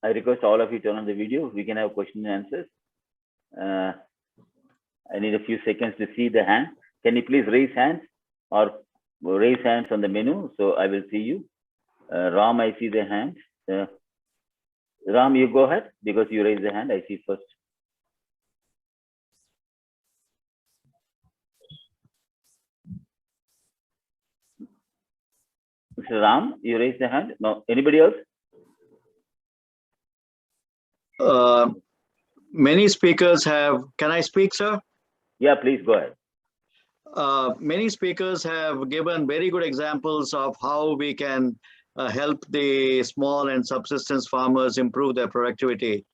I request all of you turn on the video. We can have question and answers. I need a few seconds to see the hand. Can you please raise hands or raise hands on the menu so I will see you? Ram, I see the hand. Ram, you go ahead because you raised the hand. I see first. Mr. Ram, you raised the hand. No, anybody else? Many speakers have, can I speak, sir? Yeah, please go ahead. Many speakers have given very good examples of how we can help the small and subsistence farmers improve their productivity.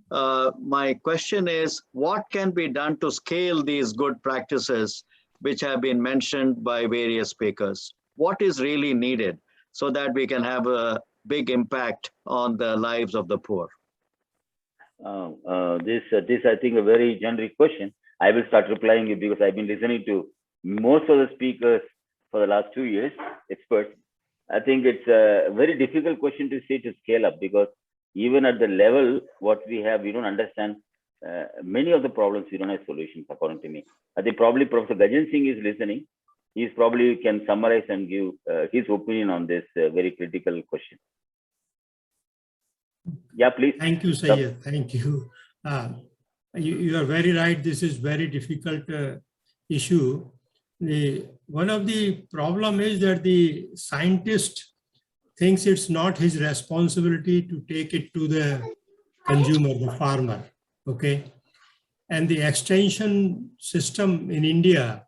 My question is, what can be done to scale these good practices which have been mentioned by various speakers? What is really needed so that we can have a big impact on the lives of the poor? This I think a very generic question. I will start replying you because I've been listening to most of the speakers for the last 2 years, experts. I think it's a very difficult question to say to scale up because even at the level what we have, we don't understand many of the problems. We don't have solutions, according to me. I think probably Professor Gajan Singh is listening. He's probably can summarize and give his opinion on this very critical question. Yeah, please. Thank you, Syed. Thank you. You are very right. This is very difficult issue. One of the problem is that the scientist thinks it's not his responsibility to take it to the consumer, the farmer. Okay. And the extension system in India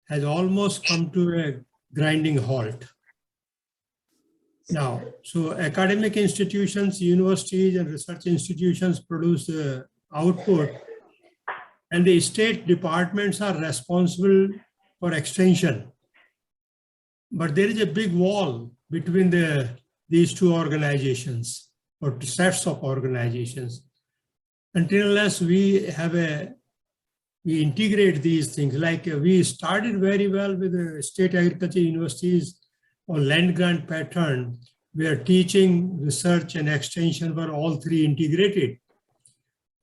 has almost come to a grinding halt. Now, so academic institutions, universities and research institutions produce the output, and the state departments are responsible for extension. But there is a big wall between these two organizations or sets of organizations. Until unless we integrate these things, like we started very well with the state agriculture universities on land grant pattern, where teaching, research, and extension were all three integrated.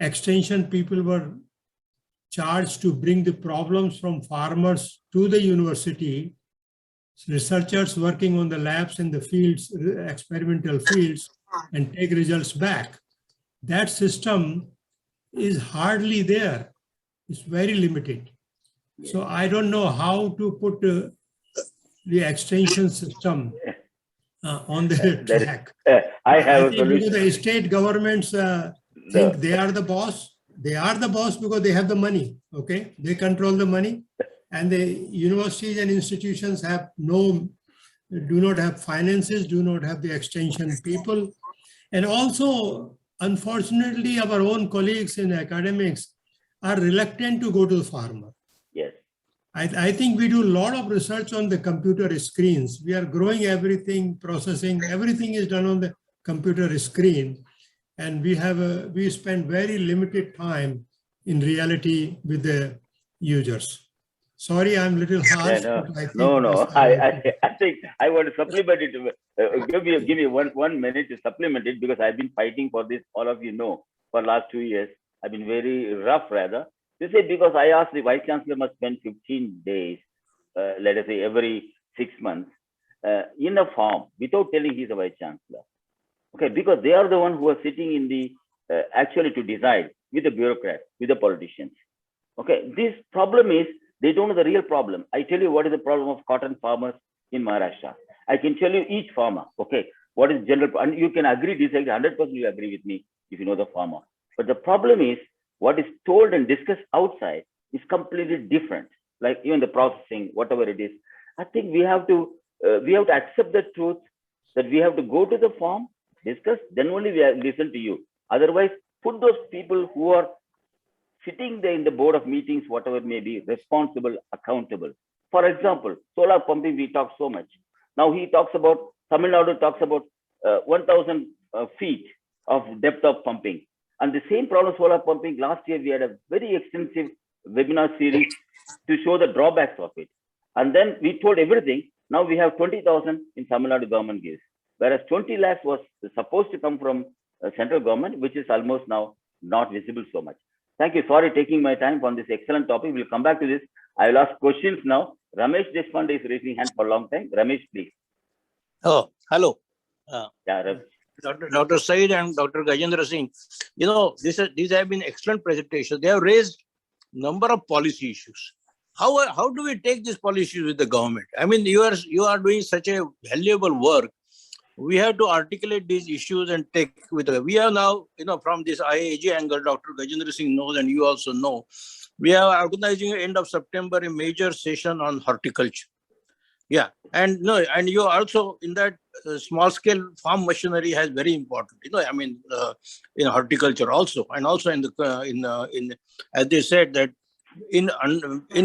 Extension people were charged to bring the problems from farmers to the university, researchers working on the labs in the fields, experimental fields, and take results back. That system is hardly there. It's very limited. So I don't know how to put the extension system on the track. I have a solution. The state governments think they are the boss. They are the boss because they have the money. Okay, they control the money, and the universities and institutions do not have finances, do not have the extension people, and also, unfortunately, our own colleagues in academics are reluctant to go to the farmer. Yes. I think we do a lot of research on the computer screens. We are growing everything, processing, everything is done on the computer screen. And we spend very limited time in reality with the users. Sorry, I'm a little harsh. No. I think I want to supplement it. Give me one minute to supplement it because I've been fighting for this. All of you know, for the last 2 years, I've been very rough rather. This is because I asked the Vice Chancellor must spend 15 days, let us say every 6 months, in a farm without telling he's a Vice Chancellor. Okay, because they are the ones who are sitting in the, actually to decide with the bureaucrats, with the politicians. Okay, this problem is, they don't know the real problem. I tell you what is the problem of cotton farmers in Maharashtra. I can tell you each farmer, okay, what is general, and you can agree, disagree, 100% you agree with me if you know the farmer. But the problem is, what is told and discussed outside is completely different. Like even the processing, whatever it is. I think we have to accept the truth that we have to go to the farm, discuss, then only we listen to you. Otherwise, put those people who are sitting there in the board of meetings, whatever it may be, responsible, accountable. For example, solar pumping, we talk so much. Now he talks about, Tamil Nadu talks about 1,000 feet of depth of pumping. And the same problem solar pumping, last year we had a very extensive webinar series to show the drawbacks of it. And then we told everything. Now we have 20,000 in Tamil Nadu government gives. Whereas 20 lakhs was supposed to come from central government, which is almost now not visible so much. Thank you. Sorry taking my time on this excellent topic. We'll come back to this. I will ask questions now. Ramesh Deshpande is raising hand for a long time. Ramesh, please. Oh, hello. Yeah, Ramesh. Dr. Said and Dr. Gajendra Singh. You know, these have been excellent presentations. They have raised number of policy issues. How do we take these policy issues with the government? I mean, you are doing such a valuable work. We have to articulate these issues and take with them. We are now, you know, from this IAG angle, Dr. Gajendra Singh knows, and you also know, we are organizing end of September a major session on horticulture. Yeah, and no, and you also in that small scale farm machinery has very important. You know, I mean, in horticulture also, and also in the in as they said that in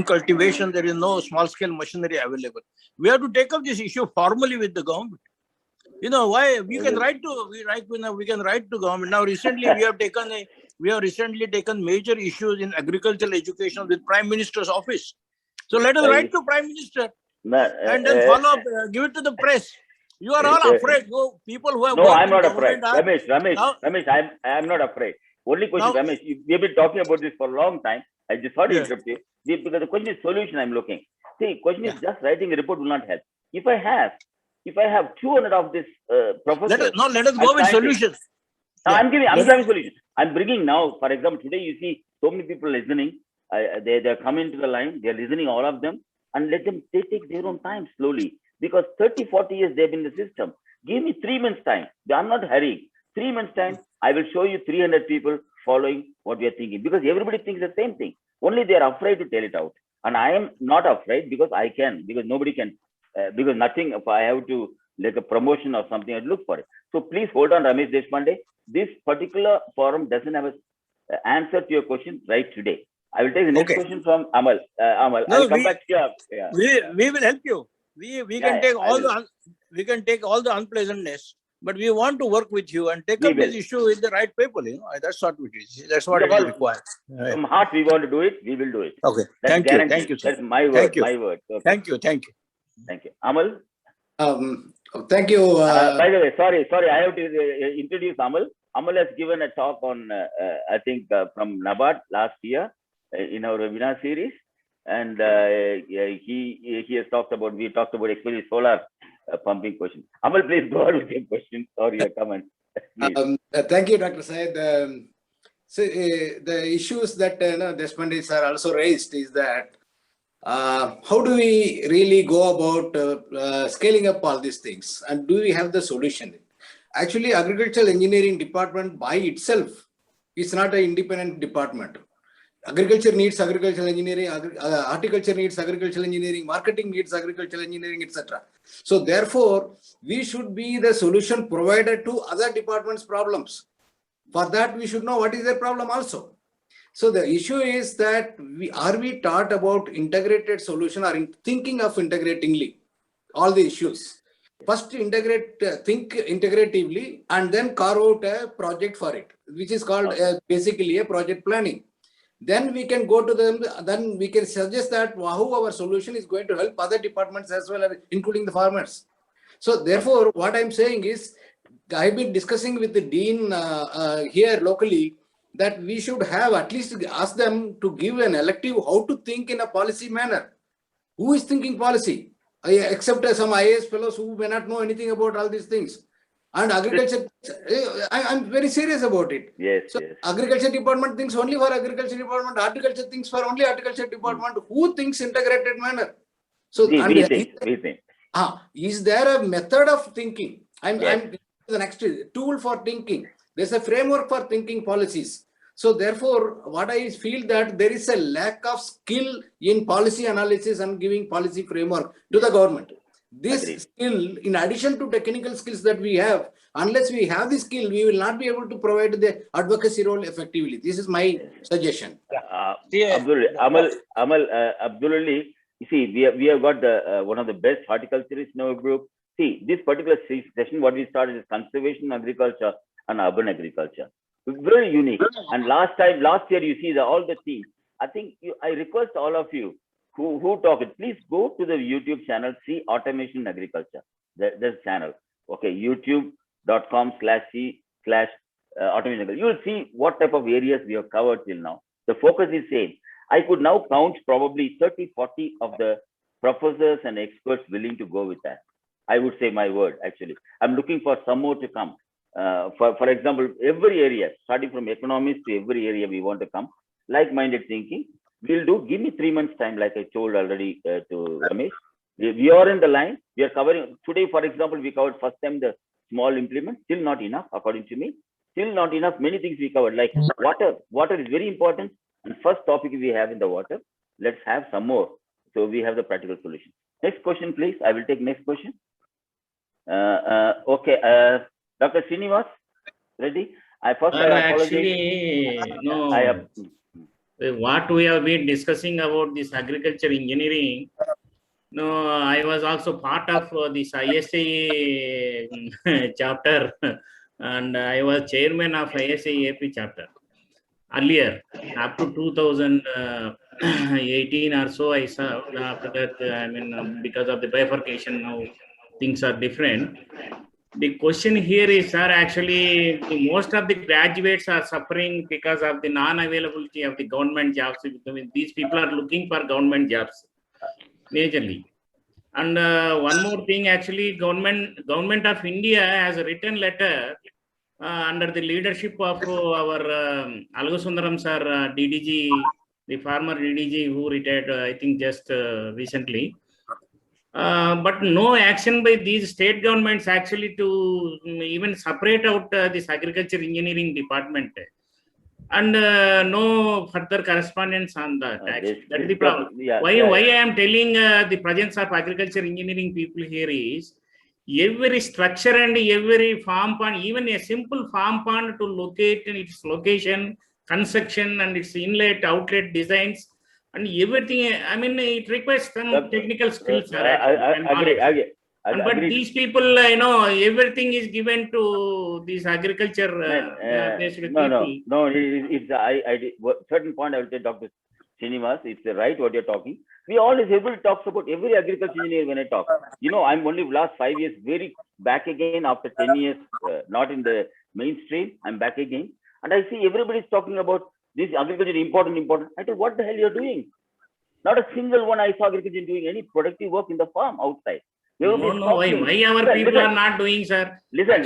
cultivation there is no small scale machinery available. We have to take up this issue formally with the government. You know why we can write to government. Now recently we have taken major issues in agricultural education with Prime Minister's office. So let us write to Prime Minister and then follow up, give it to the press. You are all afraid. You people who have No, worked I'm in not afraid. government Ramesh, I'm not afraid. Only question, Now- Ramesh, we have been talking about this for a long time. I just thought to Yeah. interrupt you. Because the question is solution I'm looking. See, question is just writing a report will not help. If I have 200 of this professors. let us go with solutions. No, Yeah. I'm giving solution. I'm bringing now, for example, today you see so many people listening. They're coming to the line. They're listening, all of them, and they take their own time slowly. Because 30, 40 years they've been in the system. Give me 3 months time. I'm not hurrying. 3 months time, I will show you 300 people following what we are thinking. Because everybody thinks the same thing. Only they are afraid to tell it out. And I am not afraid because I can. Because nobody can. Because nothing, if I have to like a promotion or something, I'd look for it. So please hold on, Ramesh Deshpande. This particular forum doesn't have an answer to your question right today. I will take the next Okay. question from Amal. Amal, No, I'll come back to you. Yeah. We will help you. We can take all the unpleasantness, but we want to work with you and take We up this will. issue with the right people. You know, that's what it is. That's what it Well, requires. Right. From heart, we want to do it. We will do it. Okay. That's Thank you. guaranteed. Thank you, sir. That's my word. Thank you. My word. Okay. Thank you. Thank you. Thank you. Amal. Thank you. By the way, sorry. I have to introduce Amal. Amal has given a talk on, I think, from NABARD last year in our webinar series, and he has talked about. We talked about especially solar pumping question. Amal, please go on with your question or your comment. Thank you, Dr. Syed. So, the issues that Deshpande sir also raised is that how do we really go about scaling up all these things, and do we have the solution? Actually, agricultural engineering department by itself is not an independent department. Agriculture needs agricultural engineering, horticulture needs agricultural engineering, marketing needs agricultural engineering, etc. So therefore, we should be the solution provider to other departments' problems. For that, we should know what is their problem also. So the issue is that are we taught about integrated solution or thinking of integratingly all the issues? First think integratively, and then carve out a project for it, which is called basically a project planning. Then we can go to them, then we can suggest that how our solution is going to help other departments as well, including the farmers. So therefore, what I'm saying is, I've been discussing with the dean here locally that we should have at least ask them to give an elective how to think in a policy manner. Who is thinking policy? Except some IAS fellows who may not know anything about all these things. And agriculture, I'm very serious about it. Yes, So yes. agriculture department thinks only for agriculture department, horticulture thinks for only horticulture department. Who thinks integrated manner? So We think. Is there a method of thinking? I'm the next tool for thinking. There's a framework for thinking policies. So therefore, what I feel that there is a lack of skill in policy analysis and giving policy framework to the government. This skill, in addition to technical skills that we have, unless we have the skill, we will not be able to provide the advocacy role effectively. This is my suggestion. Absolutely. Absolutely. You see, we have got the one of the best horticulturists in our group. See, this particular session, what we started is conservation agriculture and urban agriculture. Very unique. And last year, you see all the themes. I think I request all of you who talk it, please go to the YouTube channel, see Automation Agriculture. There's channel. Okay, youtube.com/c/ automation. You will see what type of areas we have covered till now. The focus is same. I could now count probably 30, 40 of the professors and experts willing to go with that. I would say my word, actually. I'm looking for some more to come. For example, every area, starting from economics to every area we want to come, like-minded thinking, we'll do, give me 3 months time, like I told already to Ramesh. We are in the line, we are covering, today, for example, we covered first time the small implement, still not enough, according to me. Still not enough, many things we covered, like water. Water is very important. And first topic we have in the water, let's have some more. So we have the practical solution. Next question, please. I will take next question. Okay, Dr. Srinivas, ready? I apologize. Actually, no. I have, What we have been discussing about this agriculture engineering, no, I was also part of this ISA chapter, and I was chairman of ISA AP chapter earlier, up to 2018 or so. I served. After that, I mean, because of the bifurcation, now things are different. The question here is, sir, actually, most of the graduates are suffering because of the non-availability of the government jobs. These people are looking for government jobs majorly. And one more thing, actually, government of India has a written letter under the leadership of our Algosundaram sir, DDG, the former DDG who retired, I think, just recently. But no action by these state governments actually to even separate out this agriculture engineering department, and no further correspondence on that. That is the problem. Why I am telling the presence of agriculture engineering people here is, every structure and every farm pond, even a simple farm pond, to locate its location, construction, and its inlet, outlet designs, and everything. I mean, it requires some technical skills. But these people, everything is given to these agriculture based people. No. Certain point I will say, Dr. Srinivas, it's right what you're talking. We always able talks about every agriculture engineer when I talk. I'm only last 5 years very back again after 10 years, not in the mainstream. I'm back again, and I see everybody's talking about this agriculture important. I said, what the hell you're doing? Not a single one I saw agriculture doing any productive work in the farm outside. No, why our people are not doing, sir? Listen, I'm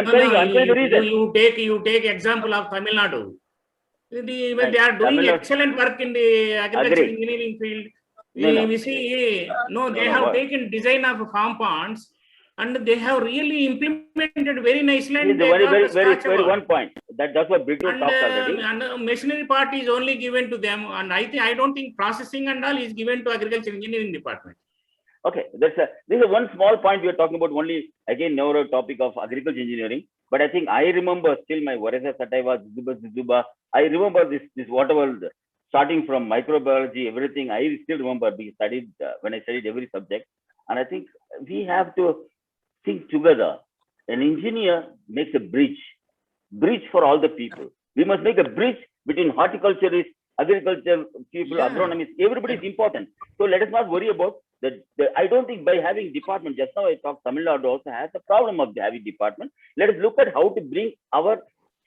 telling the reason. You take example of Tamil Nadu. They are doing excellent work in the agriculture engineering field. We see, they have taken design of farm ponds, and they have really implemented very nicely. And very one point. That's what Brito talked already. And machinery part is only given to them, and I don't think processing and all is given to agriculture engineering department. Okay, this is one small point we are talking about, only again now a topic of agriculture engineering. But I think I remember still my Varesa Sataiva, Zuba. I remember this whatever, starting from microbiology, everything. I still remember we studied when I studied every subject. And I think we have to think together. An engineer makes a bridge for all the people. We must make a bridge between horticulturists, agriculture people, agronomists. Everybody is important. So let us not worry about that. I don't think by having department, just now I talked, Tamil Nadu also has a problem of having department. Let us look at how to bring our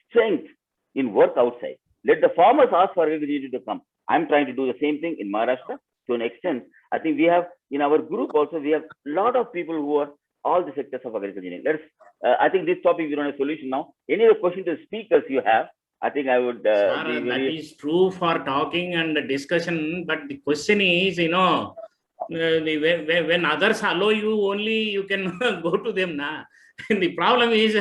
strength in work outside. Let the farmers ask for agriculture to come. I'm trying to do the same thing in Maharashtra to an extent. I think we have in our group also, we have a lot of people who are all the sectors of agriculture engineering. I think this topic we don't have a solution now. Any other question to speakers you have? I think I would. Sir, that is true for talking and discussion, but the question is, when others allow you, only you can go to them now. The problem is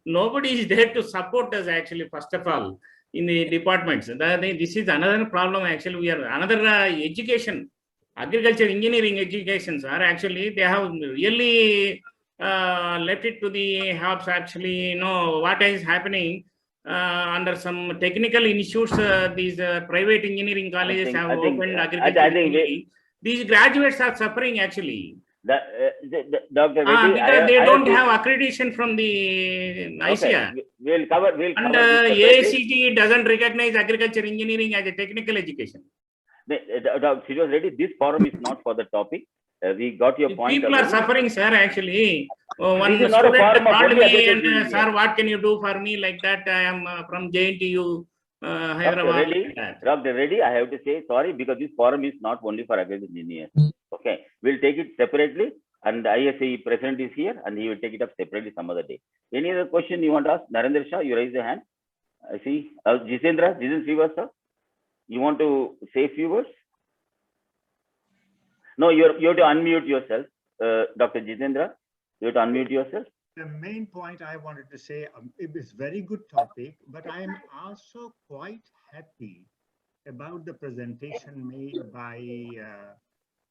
nobody is there to support us actually, first of all, in the departments. This is another problem actually. We are another education, agriculture engineering educations are actually, they have really left it to the helps actually, what is happening under some technical institutes, these private engineering colleges have opened agriculture engineering. These graduates are suffering actually. Dr. Because they don't have accreditation from the ICAR. We'll cover. And AICTE doesn't recognize agriculture engineering as a technical education. Dr. Reddy, this forum is not for the topic. We got your The point. people are already. suffering, sir, actually. One This is not a student form of called only me agriculture and, engineer. sir, what can you do for me? Like that, I am from JNTU, Dr. Hyderabad. Reddy, like that. Dr. Reddy, I have to say sorry because this forum is not only for agriculture engineers. Okay, we'll take it separately, and the ISAE president is here, and he will take it up separately some other day. Any other question you want to ask? Narendra Shah, you raise your hand. I see. Jitendra Srivastava, you want to say a few words? No, you have to unmute yourself, Dr. Jitendra. You have to unmute yourself. The main point I wanted to say, it is very good topic, but I am also quite happy about the presentation made by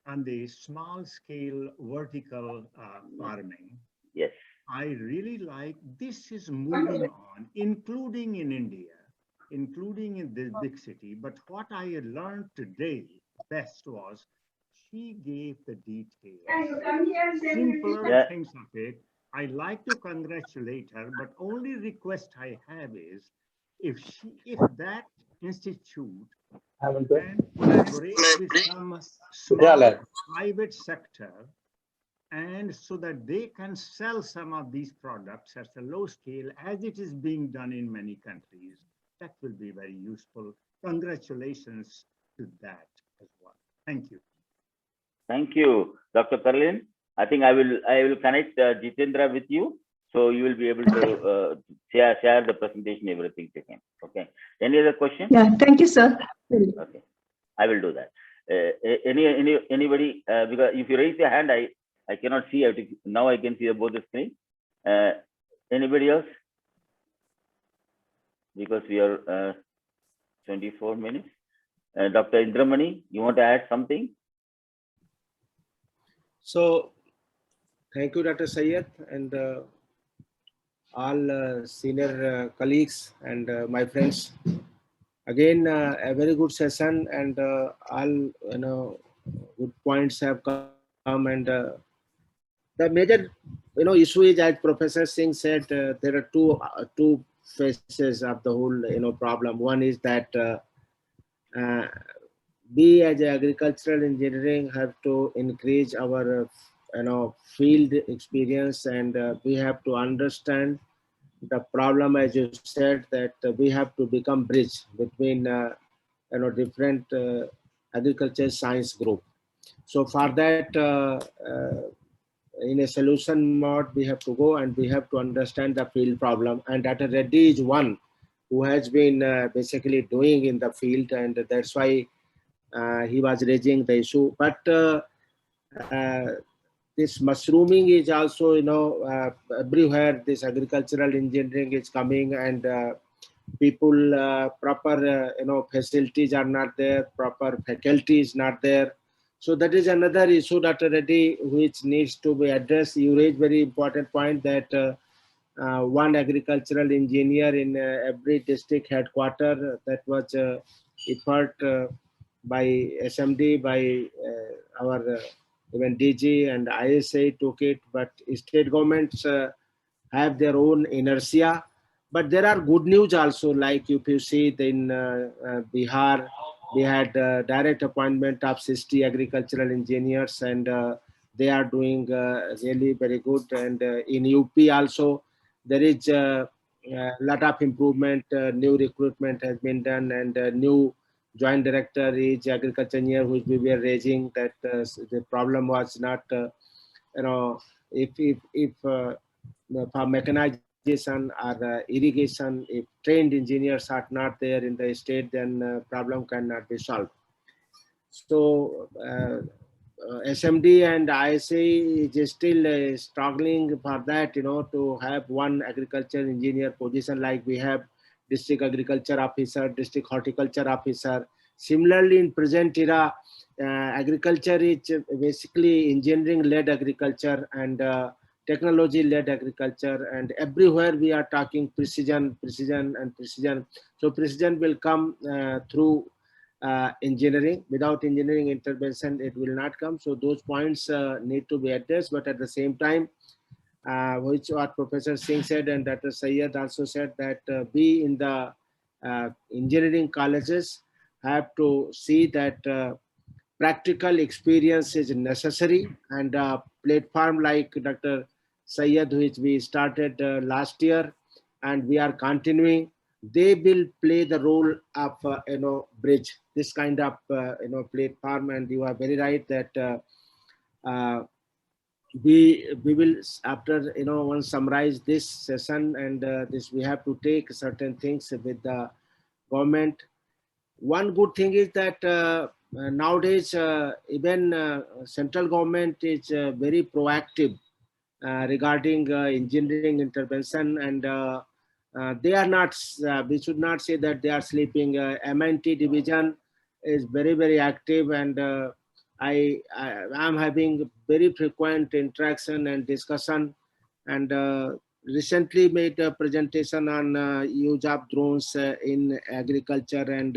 on the small scale vertical farming. Yes. I really like this is moving on, including in India, including in this big city. But what I learned today best was she gave the details, simpler Yeah. things of it. I like to congratulate her, but only request I have is if that institute can collaborate with some small private sector, and so that they can sell some of these products at a low scale as it is being done in many countries, that will be very useful. Congratulations to that as well. Thank you. Thank you, Dr. Karlin. I think I will connect Jitendra with you, so you will be able to share the presentation, everything to him. Okay. Any other question? Yeah, thank you, sir. Okay, I will do that. Anybody? Because if you raise your hand, I cannot see. Now I can see both the screen. Anybody else? Because we are 24 minutes. Dr. Indramani, you want to add something? So, thank you, Dr. Syed, and all senior colleagues and my friends. Again, a very good session, and all good points have come. And the major issue is, as Professor Singh said, there are two phases of the whole problem. One is that we as agricultural engineering have to increase our field experience, and we have to understand the problem, as you said, that we have to become bridge between different agriculture science group. So for that, in a solution mode, we have to go and we have to understand the field problem. And Dr. Reddy is one who has been basically doing in the field, and that's why he was raising the issue. But this mushrooming is also, everywhere this agricultural engineering is coming, and people, proper, facilities are not there, proper faculty is not there. So that is another issue, Dr. Reddy, which needs to be addressed. You raised very important point that one agricultural engineer in every district headquarter, that was effort by SMD, by our even DG and ISA took it, but state governments have their own inertia. But there are good news also, like if you see in Bihar, we had direct appointment of 60 agricultural engineers, and they are doing really very good. And in UP also, there is a lot of improvement. New recruitment has been done, and new joint director is agriculture engineer, which we were raising that the problem was not, if for mechanization or irrigation, if trained engineers are not there in the state, then problem cannot be solved. So SMD and ISA is still struggling for that, to have one agriculture engineer position, like we have district agriculture officer, district horticulture officer. Similarly, in present era, agriculture is basically engineering-led agriculture and technology-led agriculture, and everywhere we are talking precision, precision, and precision. So precision will come through engineering. Without engineering intervention, it will not come. So those points need to be addressed, but at the same time, which what Professor Singh said and Dr. Syed also said, that we in the engineering colleges have to see that practical experience is necessary, and a platform like Dr. Syed, which we started last year, and we are continuing, they will play the role of bridge, this kind of platform. And you are very right that we will, after once summarize this session, and this we have to take certain things with the government. One good thing is that nowadays even central government is very proactive regarding engineering intervention, and they are not, we should not say that they are sleeping. MNT division is very active, and I am having very frequent interaction and discussion, and recently made a presentation on use of drones in agriculture, and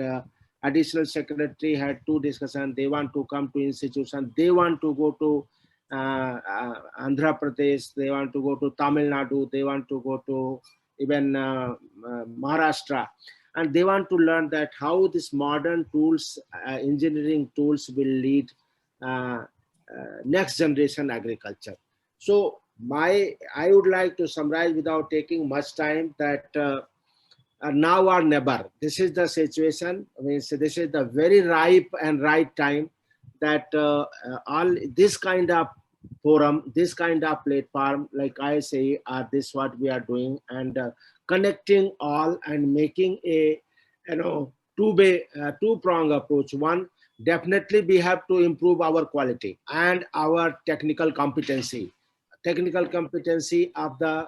additional secretary had two discussions. They want to come to institution, they want to go to Andhra Pradesh, they want to go to Tamil Nadu, they want to go to even Maharashtra, and they want to learn that how this modern tools, engineering tools will lead next generation agriculture. So I would like to summarize without taking much time that now or never, this is the situation. I mean, so this is the very ripe and right time that all this kind of forum, this kind of platform, like I say, this what we are doing, and connecting all and making a two-prong approach. One, definitely we have to improve our quality and our technical competency of the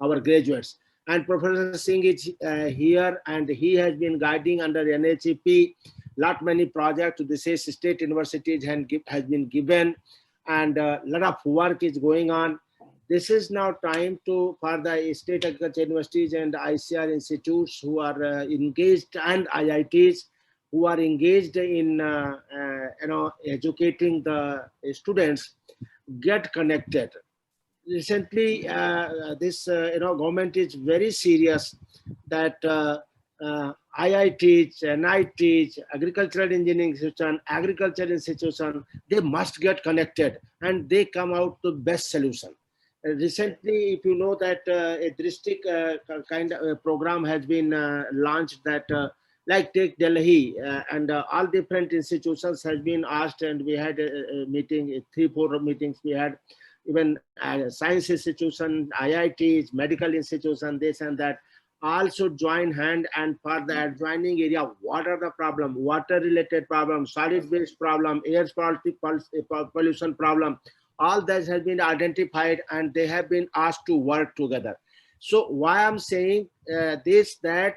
our graduates. And Professor Singh is here, and he has been guiding under NHEP many projects to the state universities has been given, and a lot of work is going on. This is now time for the state agriculture universities and ICR institutes who are engaged, and IITs who are engaged in educating the students, get connected. Recently, this government is very serious that IITs, NITs, agricultural engineering institution, they must get connected, and they come out to best solution. Recently, if you know that a district kind of program has been launched, that like take Delhi, and all different institutions has been asked, and we had a meeting, 3-4 meetings we had, even science institution, IITs, medical institution, this and that, all should join hand. And for the adjoining area, what are the problem? Water related problem, solid waste problem, air pollution problem, all that has been identified, and they have been asked to work together. So why I'm saying this, that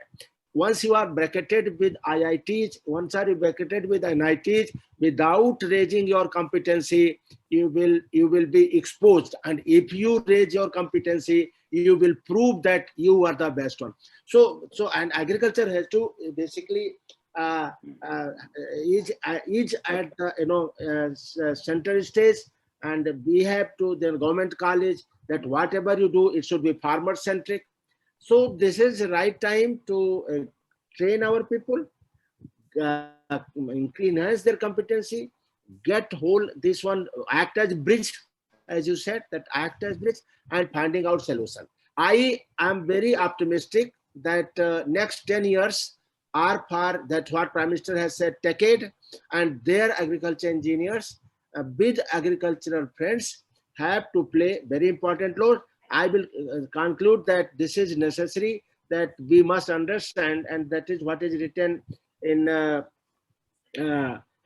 once you are bracketed with IITs, once you are bracketed with NITs, without raising your competency, you will be exposed. And if you raise your competency, you will prove that you are the best one. So and agriculture has to basically is at the center stage, and we have to, the government college, that whatever you do, it should be farmer centric. So this is the right time to train our people, enhance their competency, get hold this one, act as bridge, as you said, that act as bridge, and finding out solution. I am very optimistic that next 10 years are for that what Prime Minister has said, decade, and their agriculture engineers with agricultural friends have to play very important role. I will conclude that this is necessary, that we must understand, and that is what is written in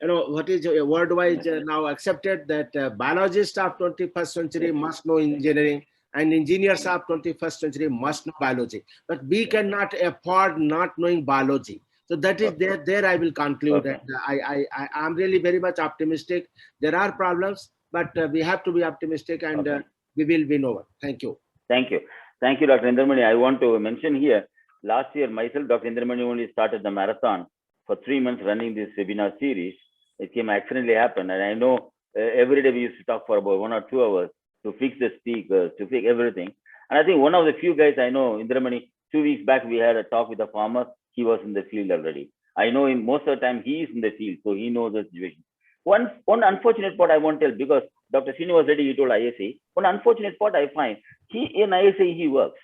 what is worldwide now accepted, that biologists of 21st century must know engineering, and engineers of 21st century must know biology. But we cannot afford not knowing biology. So that is there I will conclude that I am really very much optimistic. There are problems, but we have to be optimistic, and we will win over. Thank you. Thank you. Thank you, Dr. Indramani. I want to mention here, last year myself, Dr. Indramani only started the marathon for 3 months running this webinar series. It came accidentally happened. And I know every day we used to talk for about 1 or 2 hours to fix the speakers, to fix everything. And I think one of the few guys I know, Indramani, 2 weeks back, we had a talk with a farmer. He was in the field already. I know him most of the time. He is in the field, so he knows the situation. One unfortunate part I won't tell, because Dr. Srinivas Reddy, he told ISA. One unfortunate part I find, in ISA he works,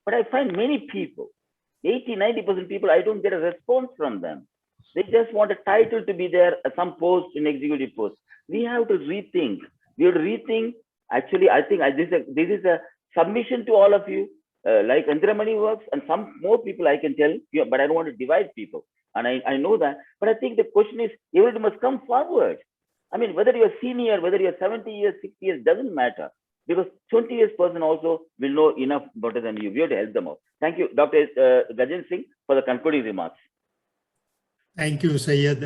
but I find many people, 80-90% people, I don't get a response from them. They just want a title to be there, some post in executive post. We have to rethink. We have to rethink. Actually, I think this is a submission to all of you. Like Indramani works, and some more people I can tell you, but I don't want to divide people. And I know that. But I think the question is, everybody must come forward. I mean, whether you're senior, whether you're 70 years, 60 years, doesn't matter. Because 20 years person also will know enough better than you. We have to help them out. Thank you, Dr. Gajendra Singh, for the concluding remarks. Thank you, Syed.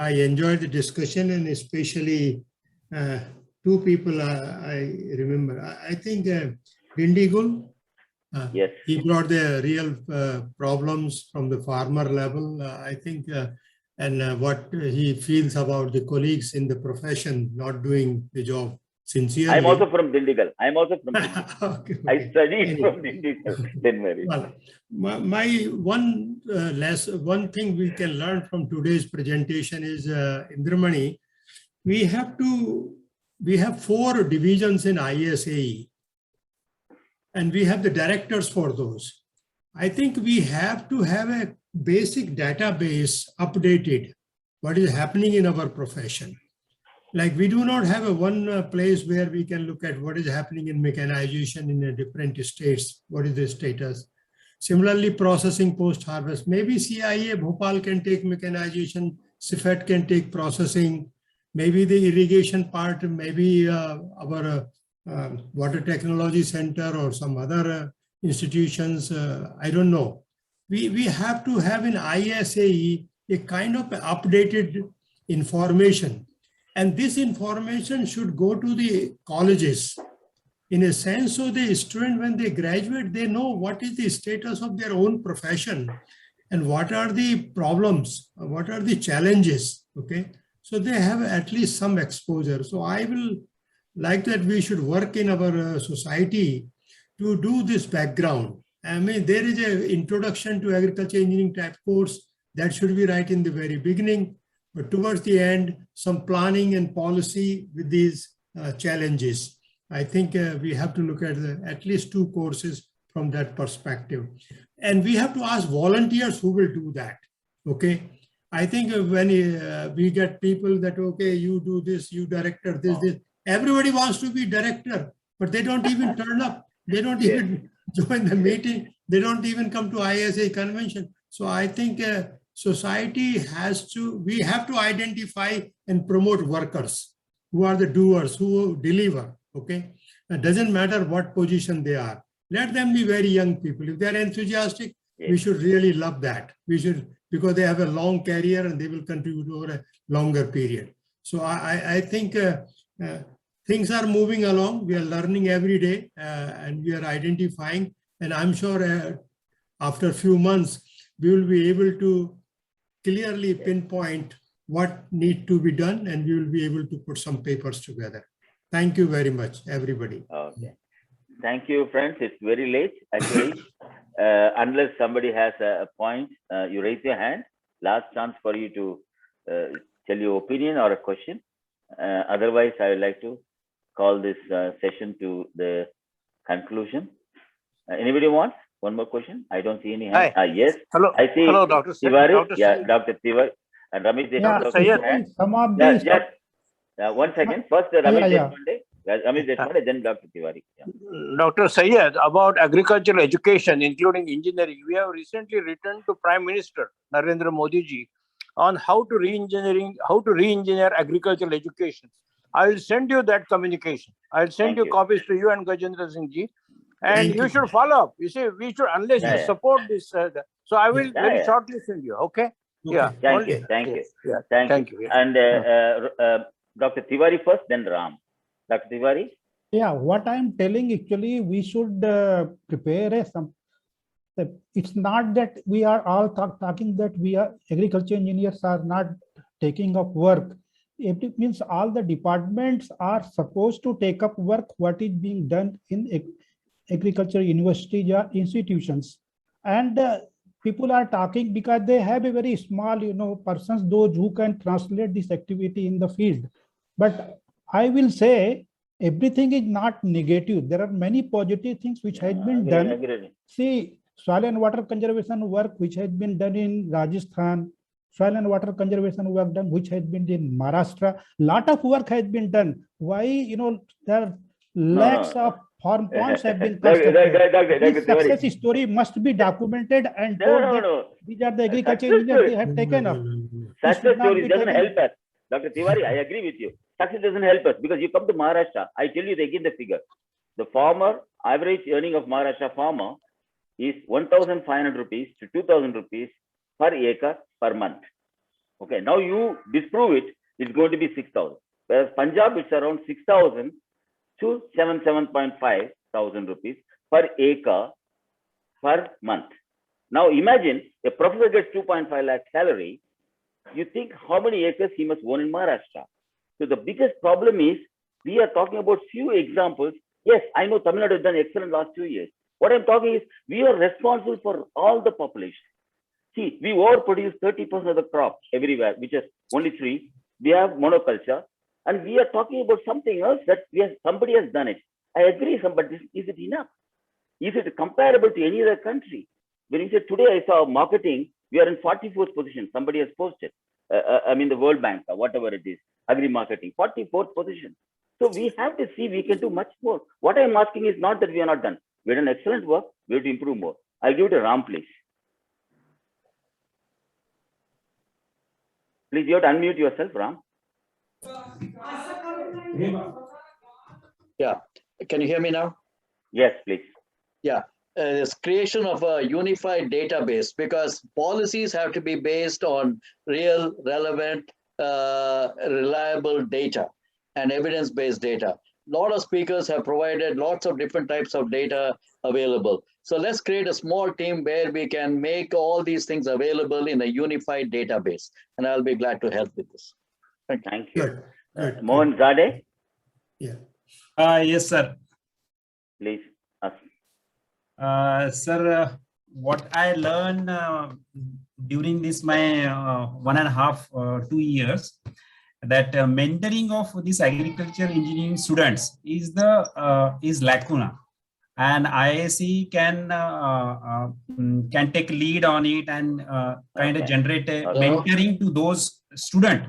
I enjoyed the discussion, and especially two people I remember. I think Dindigul, yes, he brought the real problems from the farmer level, I think, and what he feels about the colleagues in the profession not doing the job sincerely. I'm also from Dindigul. Okay. I studied Anyway. from Dindigul. Well, my one thing we can learn from today's presentation is, Indramani, we have 4 divisions in ISAE, and we have the directors for those. I think we have to have a basic database updated, what is happening in our profession. Like, we do not have a one place where we can look at what is happening in mechanization in different states, what is the status. Similarly, processing post-harvest, maybe CIA Bhopal can take mechanization, CIFET can take processing, maybe the irrigation part, maybe our Water Technology Center or some other institutions, I don't know. We have to have in ISAE a kind of updated information. And this information should go to the colleges in a sense, so the student, when they graduate, they know what is the status of their own profession and what are the problems, what are the challenges, okay? So they have at least some exposure. So I will like that we should work in our society to do this background. I mean, there is an introduction to agriculture engineering type course that should be right in the very beginning, but towards the end, some planning and policy with these challenges. I think we have to look at at least 2 courses from that perspective. And we have to ask volunteers who will do that, okay? I think when we get people that, okay, you do this, you director, this, everybody wants to be director, but they don't even turn up. They don't even join the meeting. They don't even come to ISA convention. So I think society we have to identify and promote workers who are the doers, who deliver, okay? It doesn't matter what position they are. Let them be very young people. If they're enthusiastic, we should really love that. We should, because they have a long career and they will contribute over a longer period. So I think things are moving along. We are learning every day and we are identifying. And I'm sure after a few months, we will be able to clearly pinpoint what needs to be done, and we will be able to put some papers together. Thank you very much, everybody. Okay. Thank you, friends. It's very late, actually. Unless somebody has a point, you raise your hand. Last chance for you to tell your opinion or a question. Otherwise, I would like to call this session to the conclusion. Anybody wants one more question? I don't see any hand. Yes. Hello. I see. Hello, Dr. Tiwari. Yeah, Dr. Tiwari. And Ramesh Deshpande. Some of these. One second. First, Ramesh Deshpande. Ramesh Deshpande, then Dr. Tiwari. Yeah. Dr. Syed, about agricultural education, including engineering, we have recently written to Prime Minister Narendra Modi ji on how to re-engineer agricultural education. I will send you that communication. I will send you copies to you and Gajendra Singh ji. And you should follow up. You see, we should, unless you support this. So I will very shortly send you. Okay? Yeah. Thank you. Thank you. Yeah. Thank you. And Dr. Tiwari first, then Ram. Dr. Tiwari? Yeah, what I'm telling, actually, we should prepare it's not that we are all talking that we are agriculture engineers are not taking up work. It means all the departments are supposed to take up work, what is being done in agriculture universities or institutions. And people are talking because they have a very small, persons, those who can translate this activity in the field. But I will say everything is not negative. There are many positive things which has been done. Agree. See, soil and water conservation work which has been done in Rajasthan, soil and water conservation work done which has been in Maharashtra. Lot of work has been done. Why, there are lakhs of farm ponds have been constructed. This success story must be documented and told that these are the agriculture engineers they have taken up. Success story doesn't help us. Dr. Tiwari, I agree with you. Success doesn't help us because you come to Maharashtra. I tell you again the figure. The farmer, average earning of Maharashtra farmer is 1,500 rupees to 2,000 rupees per acre per month. Okay, now you disprove it, it's going to be 6,000. Whereas Punjab, it's around 6,000 to 7.5 thousand rupees per acre per month. Now imagine a professor gets 2.5 lakh salary. You think how many acres he must own in Maharashtra? So the biggest problem is we are talking about few examples. Yes, I know Tamil Nadu has done excellent last 2 years. What I'm talking is we are responsible for all the population. See, we overproduce 30% of the crop everywhere, which is only 3. We have monoculture, and we are talking about something else that somebody has done it. I agree, but is it enough? Is it comparable to any other country? When you say today I saw marketing, we are in 44th position. Somebody has posted. I mean the World Bank or whatever it is, agri marketing, 44th position. So we have to see we can do much more. What I'm asking is not that we are not done. We've done excellent work. We have to improve more. I'll give it to Ram, please. Please, you have to unmute yourself, Ram. Yeah. Can you hear me now? Yes, please. Yeah. It's creation of a unified database because policies have to be based on real, relevant, reliable data and evidence-based data. A lot of speakers have provided lots of different types of data available. So let's create a small team where we can make all these things available in a unified database. And I'll be glad to help with this. Thank you. Good. Good. Mohan Zade, Yeah. Yes, sir. please. Sir, what I learned during this my 1.5 2 years, that mentoring of these agriculture engineering students is lacuna, and IISc can take lead on it and kind of generate a mentoring to those students,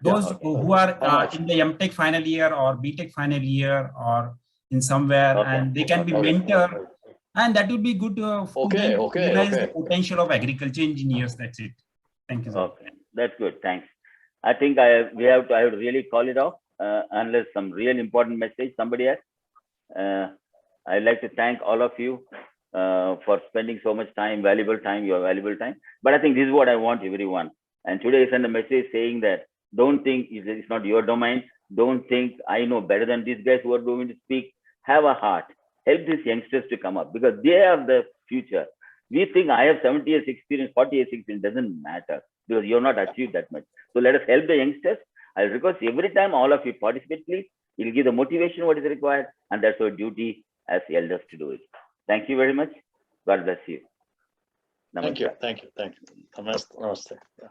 who are in the MTech final year or BTech final year or in somewhere, and they can be mentored. And that would be good to realize the potential of agriculture engineers. That's it. Thank you, sir. Okay, that's good. Thanks. I think I would really call it off unless some real important message somebody has. I'd like to thank all of you for spending so much time, valuable time, your valuable time. But I think this is what I want everyone. And today I send a message saying that don't think it's not your domain. Don't think I know better than these guys who are going to speak. Have a heart. Help these youngsters to come up because they are the future. We think I have 70 years experience, 40 years experience, doesn't matter because you have not achieved that much. So let us help the youngsters. I'll request every time all of you participate, please. You'll give the motivation what is required, and that's our duty as elders to do it. Thank you very much. God bless you. Namaste. Thank you. Namaste. Yeah.